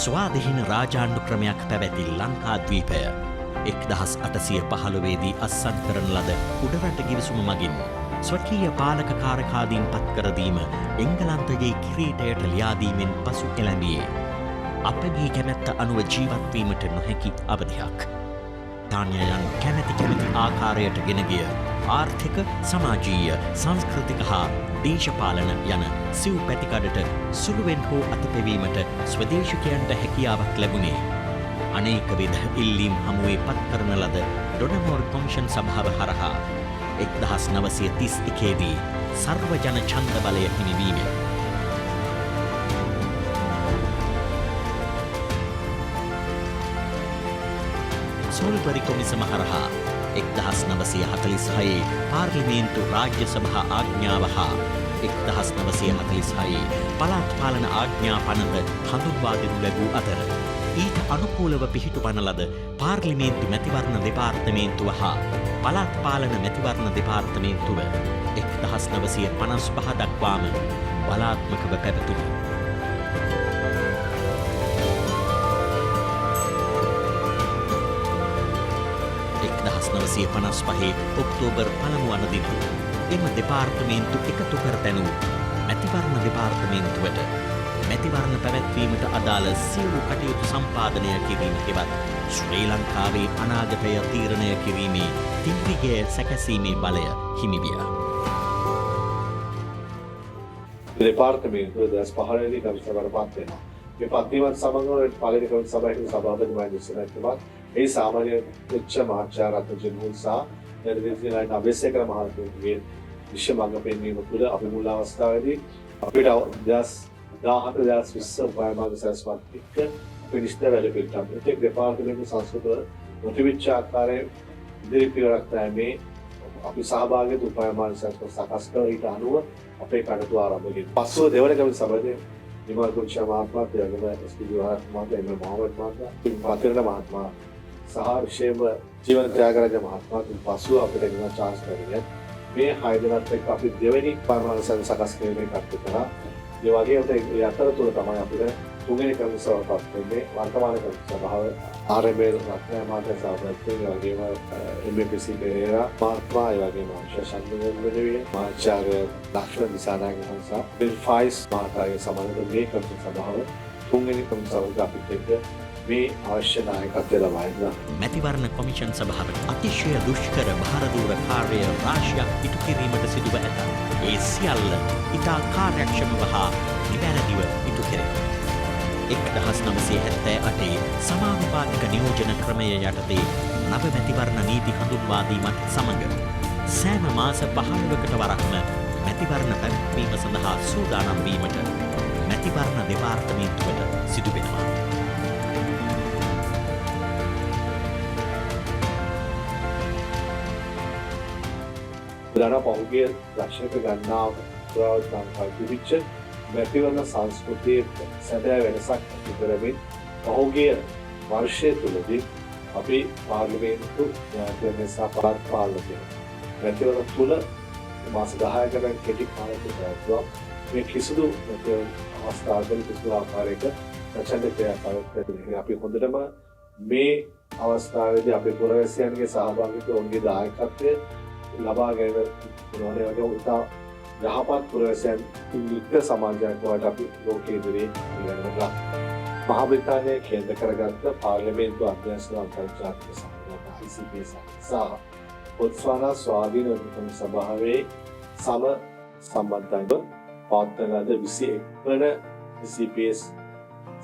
ස්වාධීන රාජාණ්ඩු ක්‍රමයක් පැවැති ලංකාද්වීපය 1815දී අත්සන් කරන ලද උඩරට ගිවිසුම මගින් ස්වකීය පාලක කාරකාදීන් පත්කරදීම එංගලන්තයේ කිරීටයට ලියාදීමෙන් පසු එළඹියේ අපගේ කැමැත්ත අනුව ජීවත්වීමට නොහැකි අවධයක්. ධාන්‍යයන් කැමැති ආකාරයට ගෙන ගිය ආර්ථික, සමාජීය, සංස්කෘතික හා දේශපාලන යන සිව් පැතිකඩට සුළුවෙන් හෝ අතපෙවීමට ස්වදේශිකයන්ට හැකියාවක් ලැබුණේ අනේක විධ ඉල්ලීම් හමුවේ පත් කරන ලද ඩොනමෝර් කොමිෂන් සභාව හරහා 1931 දී සර්වජන ඡන්ද බලය හිමිවීමෙන්. සෝල්බරි කොමිසම හරහා 1946 පාර්ලිමේන්තු රාජ්‍ය සභා ආඥාව හා 1946 පළාත් පාලන ආඥා පනත හඳුන්වා දෙනු ලැබූ අතර ඊට අනුකූලව පිහිටුවන ලද පාර්ලිමේන්තු මැතිවරණ දෙපාර්තමේන්තුව හා පළාත් පාලන මැතිවරණ දෙපාර්තමේන්තුව 1955 දක්වාම බලාත්මකව පැවතුණි. 1955 ඔක්තෝබර් 1 වන දින එම දෙපාර්තමේන්තු එකතු කර තැනූ මැතිවරණ දෙපාර්තමේන්තුවට මැතිවරණ පැවැත්වීමට අදාළ සියලු කටයුතු සම්පාදනය කිරීම හෙවත් ශ්‍රී ලංකාවේ අනාගතය තීරණය කිරීමේ තින්දිගය සැකසීමේ බලය හිමි විය. දෙපාර්තමේන්තුව 2015 දී කමිෂනර්වරට පත් වෙනවා. මේ පත්වීමත් සමගම පළවෙනි කමිටු සභාවේ සභාපති මහේස්වරතුමා ඒ සාමාන්‍ය උච්ච මහාචාර්ය ජනරල් සහ නිර්දේශකයන් අබේසේකර මහත්මයාගේ විශ්ව මඟ පෙන්වීම තුළ අපි මුල් අවස්ථාවේදී අපිට 2017-2020 උපායමාර්ග සැලැස්මත් එක්ක පිළිස්ත වැඩ පිළිවෙලක්. ඒක දෙපාර්තමේන්තු සංස්කෘතික නොතිබිච්ච ආකාරයේ ඉදිරි පියවරක් තමයි අපි සහභාගීත්ව උපායමාර්ග සැලැස්ම සකස් කර ඊට අනුව අපේ කටයුතු ආරම්භ කිරීම. පස්ව දෙවන කමිටු සභාවේ නිමල් කුච්චා මහත්මයා, යගම එස්.පී. මහත්මයා, එම්.එල්. මොහමඩ් මහත්මයා, පතිරණ මහත්මයා සහ විශේෂම ජීවන ත්‍යාගරාජ මහත්මයාගෙන් පසුව අපිට එන chance ලැබුණේ මේ 6 දෙනාත් එක්ක අපි දෙවෙනි පාර්ලිමේන්තු සකස් කිරීමේ කටයුතු කරා. ඒ වගේම ඒ අතරතුර තමයි අපිට තුන්වෙනි කමිටු සභාවක් වෙන්නේ වර්තමාන කමිටු සභාව ආරම්භයේ රත්නය මහත්මයා සභාපති, ඒ වගේම එම්.පී.සී. පෙරේරා මහත්මයා, ඒ වගේම ශෂන්දර මෙඩවිය මහාචාර්ය ලක්ෂ්මණ දිසානායක මහතා, බිල් ෆයිස් මහතාගේ සමග මේ කමිටු සභාව තුන්වෙනි කමිටු සභාවට අපිට එක්ක මේ අවශ්‍ය නායකත්වය ලබා දෙනවා. මැතිවරණ කොමිෂන් සභාවට අතිශය දුෂ්කර භාරදූර කාර්ය රාශියක් ඉටු කිරීමට සිදුව ඇත. ඒ සියල්ල ඉතා කාර්යක්ෂමව හා නිවැරදිව ඉටු කෙරේ. 1978 සමානුපාතික නියෝජන ක්‍රමය යටතේ නව මැතිවරණ නීති හඳුන්වා දීමත් සමග සෑම මාස 15කට වරක්ම මැතිවරණ පැවැත්වීම සඳහා සූදානම් වීමට මැතිවරණ දෙපාර්තමේන්තුවට සිදු වෙනවා. ප්‍රධාන පෞද්ගලික දක්ෂක ගන්නා පුරාවස්ථාන තිබිච්ච මැතිවරණ සංස්කෘතියේ සැබෑ වෙනසක් ඉදිරියෙන් පහුගිය වර්ෂය තුලදී අපි පාර්ලිමේන්තු න්‍යායාධිකරණ සහ පළාත් පාලනය මැතිවරණ තුල මාස 10කට කෙටි කාලයකට පැවැත්වුවා. මේ කිසිදු අවස්ථාවකදී කිසිදු ආකාරයක ප්‍රචණ්ඩ ක්‍රියාකාරීත්වයක් අපි හොඳටම මේ අවස්ථාවේදී අපේ පුරවැසියන්ගේ සහභාගීත්වය, ඔවුන්ගේ දායකත්වය ලබා ගැනීම ඕනේ වගේ උත්සාහ යහපත් පුරවැසියන් යුක්ත සමාජයක් බවට අපි ලෝකයේ ඉදිරියේ ඉලක්කනවා. මහ බ්‍රිතාන්‍යයේ කේන්ද්‍ර කරගත්ත පාර්ලිමේන්තු අධ්‍යක්ෂක අන්තර්ජාතික සම්මේලන ICPS සහ බොත්ස්වානා ස්වාධීන උද්යම සභාවේ සම සම්බන්ධව පවත්වන ලද 21 වන ICPS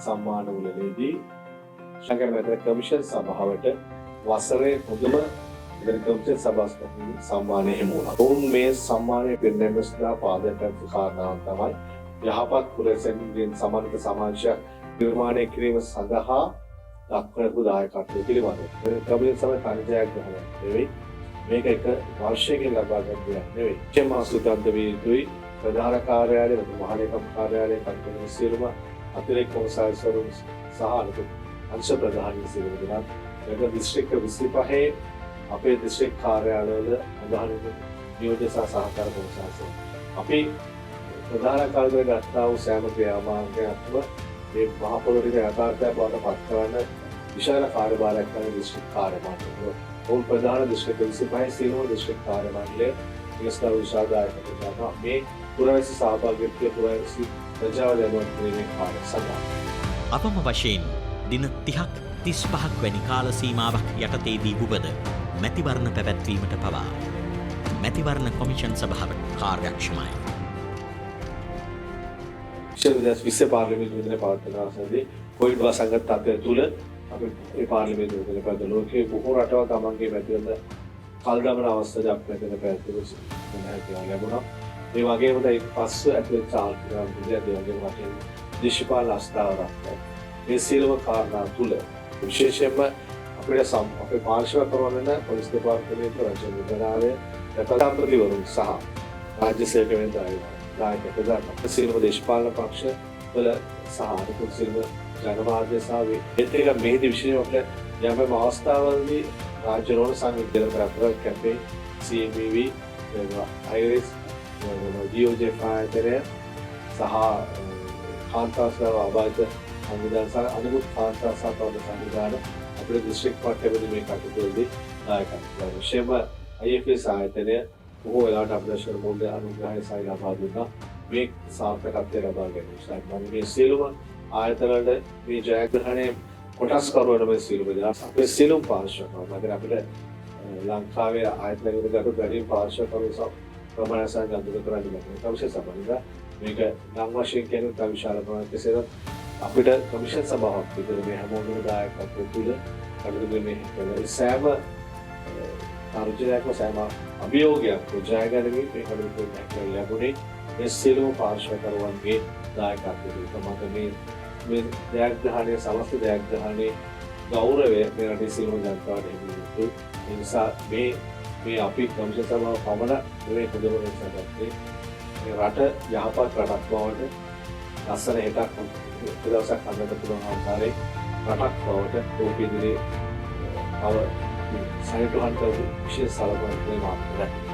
සම්මාන උළෙලේදී ශ්‍රී ලංකා කමිෂන් සභාවට වසරේ හොඳම කමිෂන් සභාපති සම්මානය හිමි වුණා. ඔවුන් මේ සම්මානය පිරිනැමීම සඳහා පාදක කරපු කාරණාව තමයි යහපත් පුරවැසියන්ගෙන් සමානිත සමාජයක් නිර්මාණය කිරීම සඳහා දක්වන දායකත්වය පිළිබඳව. කමිෂන් සභාවේ කාර්යයක් ගහනවා නෙවෙයි. මේක එක වර්ෂයකින් ලබා ගන්න දෙයක් නෙවෙයි. චෙම සුතන්ත වීදුයි ප්‍රධාන කාර්යාලය, මහලේකම් කාර්යාලය, කටයුතු සියලුම අතිරේක කොමසාරිස්වරුන් සහ අංශ ප්‍රධාන සියලුම දෙනා මේක දිස්ත්‍රික්ක 25 අපේ දිස්ත්‍රික් කාර්යාලවල අදහන නියෝජ්‍ය සහ සහකාර කොමසාරිස්වරුන් අපි ප්‍රධාන කාර්යාලය ගත්තා වූ සෑම ක්‍රියාමාර්ගයක්ම මේ මහ පොළොවට යථාර්ථයක් බවට පත් කරන්න විශාල කාර්යභාරයක් කරන දිස්ත්‍රික් කාර්ය මණ්ඩලය. ඔවුන් ප්‍රධාන දිස්ත්‍රික් 25 සියලුම දිස්ත්‍රික් කාර්ය මණ්ඩලය විස්තර විශාලදායක කරනවා. මේ පුරවැසි සහභාගීත්වය පුරවැසි ප්‍රජාව දැනුවත් කිරීමේ කාර්ය සඳහා අපම වශයෙන් දින 30ක් 35ක් වැනි කාල සීමාවක් යටතේදී වුවද මැතිවරණ පැවැත්වීමට පවා මැතිවරණ කොමිෂන් සභාව කාර්යක්ෂමයි. 2020 පාර්ලිමේන්තු විධින පවත්වන අවසරදී කොවිඩ් වසංගත තත්ත්වය තුළ අපි මේ පාර්ලිමේන්තු විධින පවත්වන ලෝකයේ බොහෝ රටවල් තමන්ගේ මැතිවරණ කල් දමන අවස්ථාවක් මෙතන පැවැත්වුණා ලැබුණා. මේ වගේම ඒක පස්සේ ඇතුළත් ආර්ථික විද්‍යාව දෙවගේ වශයෙන් දේශපාලන අස්ථාවරක්. මේ සියලුම කාරණා තුළ විශේෂයෙන්ම අපේ පාර්ශ්ව කරවන පොලිස් දෙපාර්තමේන්තුව රාජ්‍ය මුද්‍රණාලය ප්‍රතිවරුන් සහ රාජ්‍ය සේවකයන් දායකත්වයෙන් සියලුම දේශපාලන පක්ෂ වල සහ අනිකුත් සියලුම ජනමාධ්‍ය සහ ඒත් එක මෙහිදී විශේෂයෙන්ම යම් අවස්ථාවලදී රාජ්‍ය රෝණ සංවිධානය කරපු කැම්පේන් CMV IRIS DOJ ආයතනය සහ කාන්තාස්ලාව ආබාධ සංවිධාන සහ අනිකුත් කාන්තා සහ තවද සංවිධාන අපේ දිස්ත්‍රික් මට්ටමේදී මේ කටයුතුවලදී දායකත්වයෙන් විශේෂයෙන්ම IFS ආයතනය බොහෝ වෙලාවට අපදේශන මොඩ අනුග්‍රහය සහ ලබා දුන්නා. මේ සාර්ථකත්වය ලබා ගැනීම සඳහා මේ සියලුම ආයතනවල මේ ජයග්‍රහණය කොටස් කරවන මේ සියලුම දෙනා අපේ සියලුම පාර්ශ්වකරු මගර අපිට ලංකාවේ ආයතනවල ගත බැරි පාර්ශ්වකරු ප්‍රමාණය සහ ගනුදෙනු කරන්න බැහැ. කමිෂන් සභාවක මේක නම් වශයෙන් කියන තව විශාල ප්‍රමාණයක් කෙසේද අපිට කමිෂන් සභාවක් විතර මේ හැමෝගෙම දායකත්වය තුළ කටයුතු මේ සෑම ආරෝග්‍යයක්ම සෑම අභියෝගයක් ජයගැනීමේ මේ කටයුතු ලැබුණේ මේ සියලුම පාර්ශ්වකරුවන්ගේ දායකත්වය තමයි මේ ජයග්‍රහණය සමස්ත ජයග්‍රහණයේ ගෞරවය මේ රටේ සියලුම ජනතාවට ලැබුණේ. ඒ නිසා මේ අපි කමිෂන් සභාව පමණ මේ හොඳම වෙනසක් මේ රට යහපත් රටක් බවට ලස්සන හිතක් දවසක් හදන්න පුළුවන් ආකාරයේ රටක් බවට ලෝක ඉදිරියේ තව සනිටුහන්ට විශේෂ සලකුණක් දෙනවා.